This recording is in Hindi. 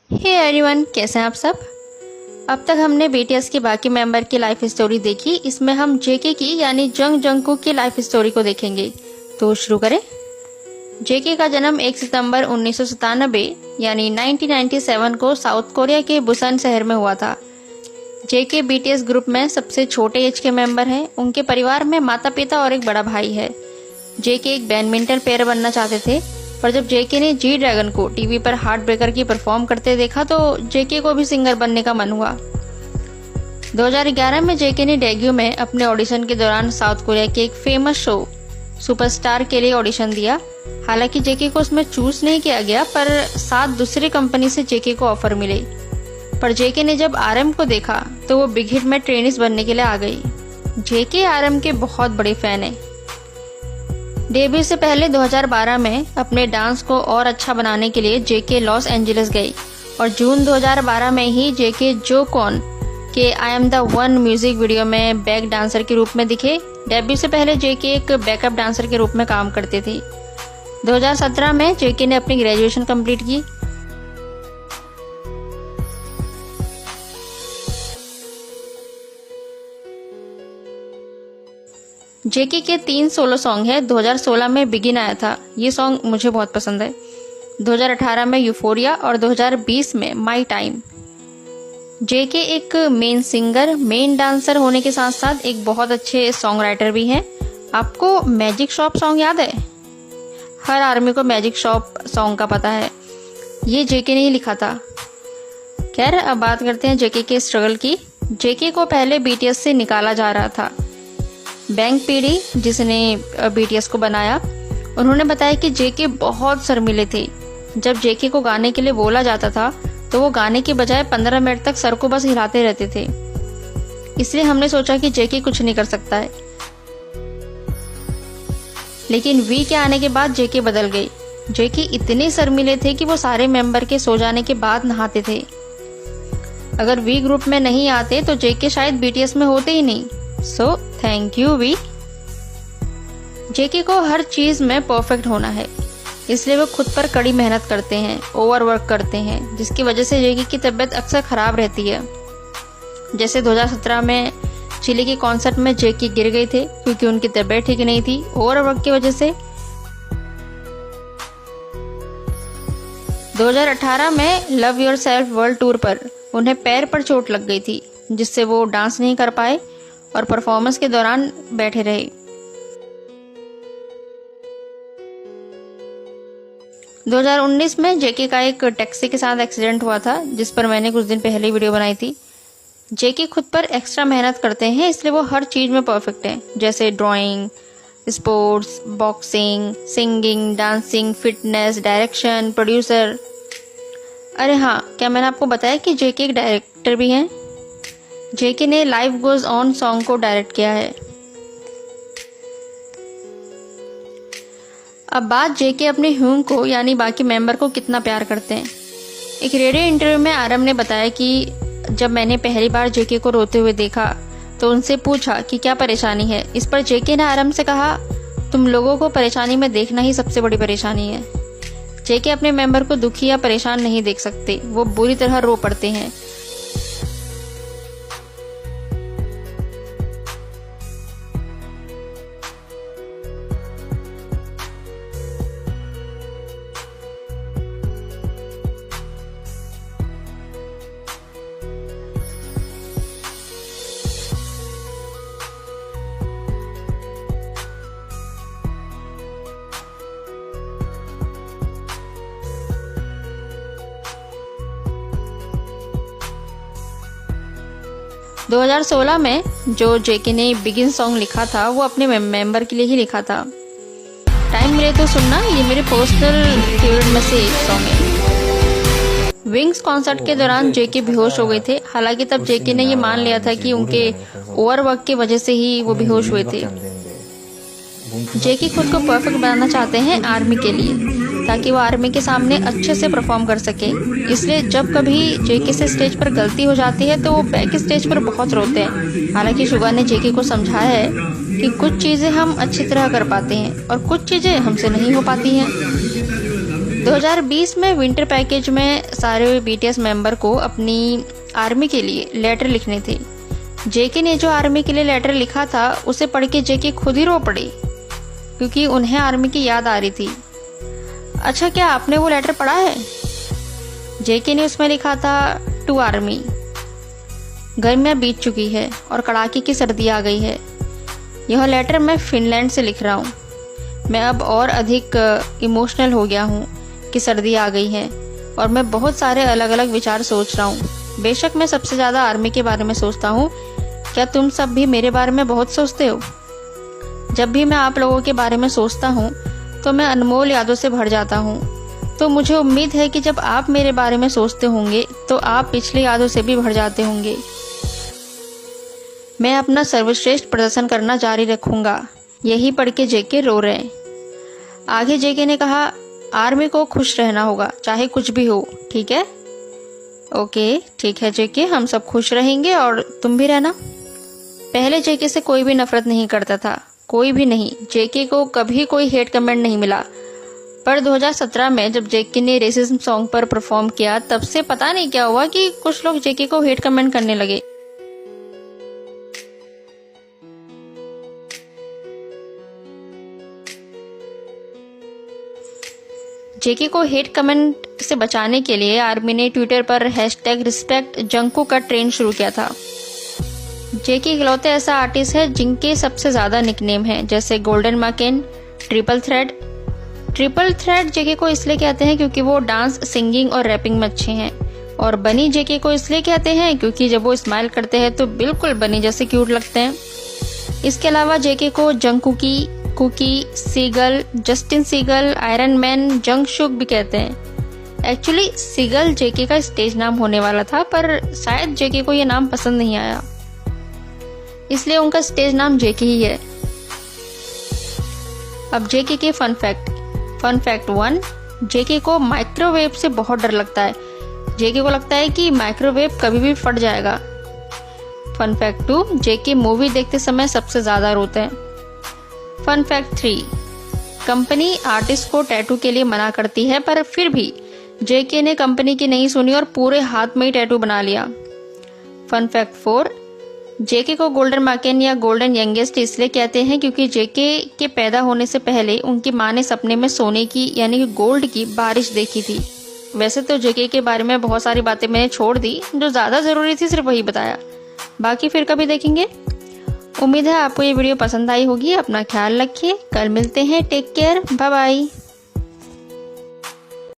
हे एवरीवन, कैसे हैं आप सब। अब तक हमने बीटीएस के बाकी मेंबर की लाइफ स्टोरी देखी। इसमें हम जेके की यानी जंगकुक की लाइफ स्टोरी को देखेंगे। तो शुरू करें। जेके का जन्म 1 सितंबर 1997 यानी 1997 को साउथ कोरिया के बुसान शहर में हुआ था। जेके बीटीएस ग्रुप में सबसे छोटे एज के मेंबर हैं। उनके परिवार में माता पिता और एक बड़ा भाई है। जेके एक बैडमिंटन प्लेयर बनना चाहते थे, पर जब जेके ने जी ड्रैगन को टीवी पर हार्ट ब्रेकर की परफॉर्म करते देखा तो जेके को भी सिंगर बनने का मन हुआ। 2011 में जेके ने डेग्यू में अपने ऑडिशन के दौरान साउथ कोरिया के एक फेमस शो सुपरस्टार के लिए ऑडिशन दिया। हालांकि जेके को उसमें चूज नहीं किया गया, पर 7 दूसरी कंपनी से जेके को ऑफर मिले। पर जेके ने जब आरएम को देखा तो वो बिग हिट में ट्रेनिस बनने के लिए आ गई। जेके आरएम के बहुत बड़े फैन है। डेब्यू से पहले 2012 में अपने डांस को और अच्छा बनाने के लिए जेके लॉस एंजलिस गई और जून 2012 में ही जेके जो कॉन के I am the one music video में बैक डांसर के रूप में दिखे। डेब्यू से पहले जेके एक बैकअप डांसर के रूप में काम करते थे। 2017 में जेके ने अपनी ग्रेजुएशन कंप्लीट की। जेके के 3 सोलो सॉन्ग है। 2016 में बिगिन आया था, ये सॉन्ग मुझे बहुत पसंद है। 2018 में यूफोरिया और 2020 में माई टाइम। जेके एक मेन सिंगर, मेन डांसर होने के साथ साथ एक बहुत अच्छे सॉन्ग राइटर भी हैं। आपको मैजिक शॉप सॉन्ग याद है? हर आर्मी को मैजिक शॉप सॉन्ग का पता है, ये जेके ने ही लिखा था। खैर, अब बात करते हैं जेके के स्ट्रगल की। जेके को पहले बीटीएस से निकाला जा रहा था। बैंक पीडी, जिसने बीटीएस को बनाया, उन्होंने बताया कि जेके बहुत शर्मीले थे। जब जेके को गाने के लिए बोला जाता था तो वो गाने के बजाय 15 मिनट तक सर को बस हिलाते रहते थे। इसलिए हमने सोचा कि जेके कुछ नहीं कर सकता है। लेकिन वी के आने के बाद जेके बदल गई। जेके इतने शर्मीले थे कि वो सारे मेंबर के सो जाने के बाद नहाते थे। अगर वी ग्रुप में नहीं आते तो जेके शायद बीटीएस में होते ही नहीं। So thank you V. JK को हर चीज में परफेक्ट होना है, इसलिए वो खुद पर कड़ी मेहनत करते हैं, ओवरवर्क करते हैं, जिसकी वजह से जेके की तबीयत अक्सर खराब रहती है। जैसे 2017 में चिली के कॉन्सर्ट में जेके गिर गए थे क्योंकि उनकी तबीयत ठीक नहीं थी ओवरवर्क की वजह से। 2018 में लव योरसेल्फ वर्ल्ड टूर पर उन्हें पैर पर चोट लग गई थी, जिससे वो डांस नहीं कर पाए और परफॉर्मेंस के दौरान बैठे रहे। 2019 में जेके का एक टैक्सी के साथ एक्सीडेंट हुआ था, जिस पर मैंने कुछ दिन पहले वीडियो बनाई थी। जेके खुद पर एक्स्ट्रा मेहनत करते हैं, इसलिए वो हर चीज में परफेक्ट हैं, जैसे drawing, sports, boxing, singing, dancing, fitness, direction, producer. अरे हाँ, क्या मैंने आपको बताया कि जेके एक डायरेक्टर भी हैं? जेके ने लाइफ गोज ऑन सॉन्ग को डायरेक्ट किया है। अब बात जेके अपने ह्यूम को यानी बाकी मेंबर को कितना प्यार करते हैं। एक रेडियो इंटरव्यू में आरएम ने बताया कि जब मैंने पहली बार जेके को रोते हुए देखा तो उनसे पूछा कि क्या परेशानी है। इस पर जेके ने आरएम से कहा, तुम लोगों को परेशानी में देखना ही सबसे बड़ी परेशानी है। जेके अपने मेंबर को दुखी या परेशान नहीं देख सकते, वो बुरी तरह रो पड़ते हैं। – 2016 में जो जेके ने बिगिन सॉन्ग लिखा था वो अपने मेंबर के लिए ही लिखा था। टाइम मिले तो सुनना, ये मेरे पर्सनल फेवरेट में से एक सॉन्ग है। विंग्स कॉन्सर्ट के दौरान जेके बेहोश हो गए थे। हालांकि तब जेके ने ये मान लिया था कि उनके ओवरवर्क की वजह से ही वो बेहोश हुए थे। जेके खुद को परफेक्ट बनाना चाहते हैं आर्मी के लिए, ताकि वो आर्मी के सामने अच्छे से परफॉर्म कर सके। इसलिए जब कभी जेके से स्टेज पर गलती हो जाती है तो वो बैक स्टेज पर बहुत रोते हैं। हालांकि शुगा ने जेके को समझाया है कि कुछ चीज़ें हम अच्छी तरह कर पाते हैं और कुछ चीज़ें हमसे नहीं हो पाती हैं। 2020 में विंटर पैकेज में सारे बीटीएस मेंबर को अपनी आर्मी के लिए लेटर लिखने थे। जेके ने जो आर्मी के लिए लेटर लिखा था उसे पढ़ के जेके खुद ही रो पड़ी, क्योंकि उन्हें आर्मी की याद आ रही थी। अच्छा, क्या आपने वो लेटर पढ़ा है? जेके ने उसमें लिखा था, टू आर्मी, गर्मियाँ बीत चुकी है और कड़ाके की सर्दी आ गई है। यह लेटर मैं फिनलैंड से लिख रहा हूँ। मैं अब और अधिक इमोशनल हो गया हूँ कि सर्दी आ गई है और मैं बहुत सारे अलग अलग विचार सोच रहा हूँ। बेशक मैं सबसे ज़्यादा आर्मी के बारे में सोचता हूँ। क्या तुम सब भी मेरे बारे में बहुत सोचते हो? जब भी मैं आप लोगों के बारे में सोचता हूँ तो मैं अनमोल यादों से भर जाता हूँ। तो मुझे उम्मीद है कि जब आप मेरे बारे में सोचते होंगे तो आप पिछली यादों से भी भर जाते होंगे। मैं अपना सर्वश्रेष्ठ प्रदर्शन करना जारी रखूंगा। यही पढ़ के जेके रो रहे। आगे जेके ने कहा, आर्मी को खुश रहना होगा, चाहे कुछ भी हो, ठीक है? ओके, ठीक है जेके, हम सब खुश रहेंगे और तुम भी रहना। पहले जेके से कोई भी नफरत नहीं करता था, कोई भी नहीं। जेके को कभी कोई हेट कमेंट नहीं मिला। पर 2017 में जब जेके ने रेसिज्म सॉन्ग पर परफॉर्म किया, तब से पता नहीं क्या हुआ कि कुछ लोग जेके को हेट कमेंट करने लगे। जेके को हेट कमेंट से बचाने के लिए आर्मी ने ट्विटर पर #respect जंकू का ट्रेंड शुरू किया था। जेके इकलौते ऐसा आर्टिस्ट है जिनके सबसे ज्यादा निकनेम हैं, जैसे golden मैकेन, triple thread. Triple thread जेके को इसलिए कहते हैं क्योंकि वो डांस, सिंगिंग और रैपिंग में अच्छे हैं। और बनी जेके को इसलिए कहते हैं क्योंकि जब वो स्माइल करते हैं तो बिल्कुल बनी जैसे क्यूट लगते हैं। इसके अलावा जेके को Jungkookie, Kookie, Seagull, Justin Seagull, Iron Man, Jungshook भी कहते हैं। एक्चुअली सीगल जेके का स्टेज नाम होने वाला था, पर शायद जेके को ये नाम पसंद नहीं आया, इसलिए उनका स्टेज नाम जेके ही है। अब जेके के फन फैक्ट 1, जेके को माइक्रोवेव से बहुत डर लगता है। जेके को लगता है कि माइक्रोवेव कभी भी फट जाएगा। फन फैक्ट 2, जेके मूवी देखते समय सबसे ज्यादा रोते हैं। फन फैक्ट 3, कंपनी आर्टिस्ट को टैटू के लिए मना करती है, पर फिर भी जेके ने कंपनी की नहीं सुनी और पूरे हाथ में ही टैटू बना लिया। फन फैक्ट 4, जेके को गोल्डन मैकेन या गोल्डन यंगेस्ट इसलिए कहते हैं क्योंकि जेके के पैदा होने से पहले उनकी माँ ने सपने में सोने की यानी कि गोल्ड की बारिश देखी थी। वैसे तो जेके के बारे में बहुत सारी बातें मैंने छोड़ दी, जो ज़्यादा ज़रूरी थी सिर्फ वही बताया, बाकी फिर कभी देखेंगे। उम्मीद है आपको ये वीडियो पसंद आई होगी। अपना ख्याल रखिए, कल मिलते हैं। Take care, bye bye.